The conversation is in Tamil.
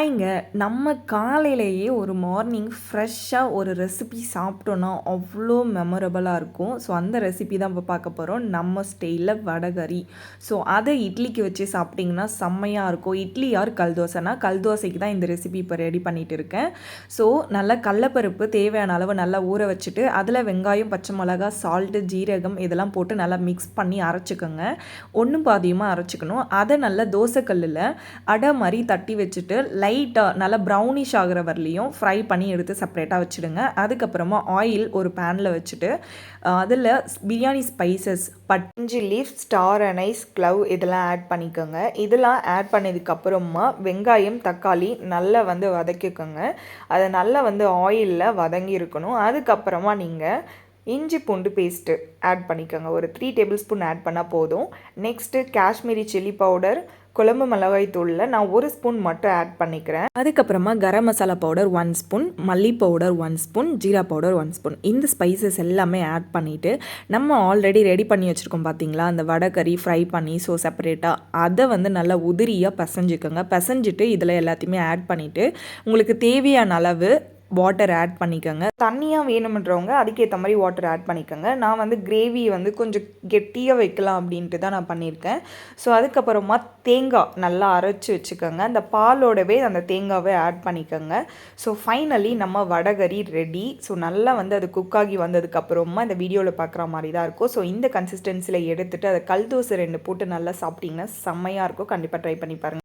இங்க நம்ம காலையிலேயே ஒரு மார்னிங் ஃப்ரெஷ்ஷாக ஒரு ரெசிபி சாப்பிட்டோன்னா அவ்வளோ மெமரபுளாக இருக்கும். ஸோ அந்த ரெசிபி தான் இப்போ பார்க்க போகிறோம். நம்ம ஸ்டைலில் வடகறி. ஸோ அதை இட்லிக்கு வச்சு சாப்பிட்டிங்கன்னா செம்மையாக இருக்கும். இட்லி ஆர் கல் தோசைனா கல் தோசைக்கு தான் இந்த ரெசிபி இப்போ ரெடி பண்ணிகிட்டு இருக்கேன். ஸோ நல்லா கடலப்பருப்பு தேவையான அளவு நல்லா ஊற வச்சுட்டு அதில் வெங்காயம், பச்சை மிளகா, சால்ட்டு, ஜீரகம் இதெல்லாம் போட்டு நல்லா மிக்ஸ் பண்ணி அரைச்சிக்கோங்க. ஒன்றும் பாதியமாக அரைச்சிக்கணும். அதை நல்லா தோசைக்கல்லில் அடை மாதிரி தட்டி வச்சுட்டு லைட்டாக நல்லா ப்ரௌனிஷ் ஆகிற வரலையும் ஃப்ரை பண்ணி எடுத்து செப்பரேட்டாக வச்சுடுங்க. அதுக்கப்புறமா ஆயில் ஒரு பேனில் வச்சுட்டு அதில் பிரியாணி ஸ்பைசஸ், பட்டஞ்சி லீஃப், ஸ்டார் அனைஸ், க்ளவ் இதெல்லாம் ஆட் பண்ணிக்கோங்க. இதெல்லாம் ஆட் பண்ணதுக்கப்புறமா வெங்காயம், தக்காளி நல்லா வதக்கிக்கோங்க. அதை நல்லா ஆயிலில் வதங்கி இருக்கணும். அதுக்கப்புறமா நீங்கள் இஞ்சி பூண்டு பேஸ்ட்டு ஆட் பண்ணிக்கோங்க. ஒரு 3 டேபிள் ஸ்பூன் ஆட் பண்ணால் போதும். நெக்ஸ்ட்டு காஷ்மீரி சில்லி பவுடர், குழம்பு மிளகாய் தூளில் நான் 1 ஸ்பூன் மட்டும் ஆட் பண்ணிக்கிறேன். அதுக்கப்புறமா கரம் மசாலா பவுடர் 1 ஸ்பூன், மல்லி powder 1 spoon, jeera powder 1 spoon. இந்த ஸ்பைசஸ் எல்லாமே ஆட் பண்ணிவிட்டு நம்ம ஆல்ரெடி ரெடி பண்ணி வச்சுருக்கோம் பார்த்தீங்களா, அந்த வடைக்கறி ஃப்ரை பண்ணி ஸோ செப்பரேட்டாக அதை நல்லா உதிரியாக பிசைஞ்சிக்கோங்க. பிசைஞ்சிட்டு இதில் எல்லாத்தையுமே ஆட் பண்ணிவிட்டு உங்களுக்கு தேவையான அளவு வாட்டர் ஆட் பண்ணிக்கோங்க. தண்ணியாக வேணுமென்றவங்க அதுக்கேற்ற மாதிரி வாட்டர் ஆட் பண்ணிக்கோங்க. நான் கிரேவி கொஞ்சம் கெட்டியாக வைக்கலாம் அப்படின்ட்டு தான் நான் பண்ணியிருக்கேன். ஸோ அதுக்கப்புறமா தேங்காய் நல்லா அரைச்சி வச்சுக்கோங்க. அந்த பாலோடவே அந்த தேங்காவை ஆட் பண்ணிக்கோங்க. ஸோ ஃபைனலி நம்ம வடகறி ரெடி. ஸோ நல்லா அது குக்காகி வந்ததுக்கப்புறமா இந்த வீடியோவில் பார்க்குற மாதிரி தான் இருக்கும். ஸோ இந்த கன்சிஸ்டன்சியில் எடுத்துகிட்டு அதை கல் தோசை 2 போட்டு நல்லா சாப்பிட்டிங்கன்னா செம்மையாக இருக்கும். கண்டிப்பாக ட்ரை பண்ணி பாருங்கள்.